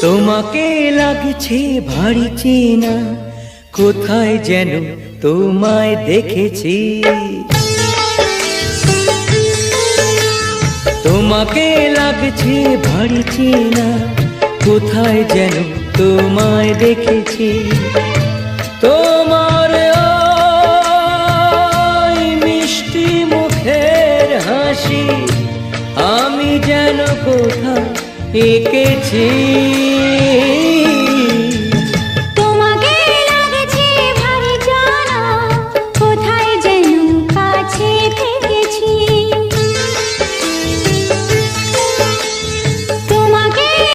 তোমাকে লাগছে ভারী চেনা, কোথায় যেন তোমায় দেখেছি। তোমাকে লাগছে ভারী চেনা, কোথায় যেন তোমায় দেখেছি। তোমার ওই মিষ্টি মুখের হাসি আমি যেন কোথাও এঁকেছি।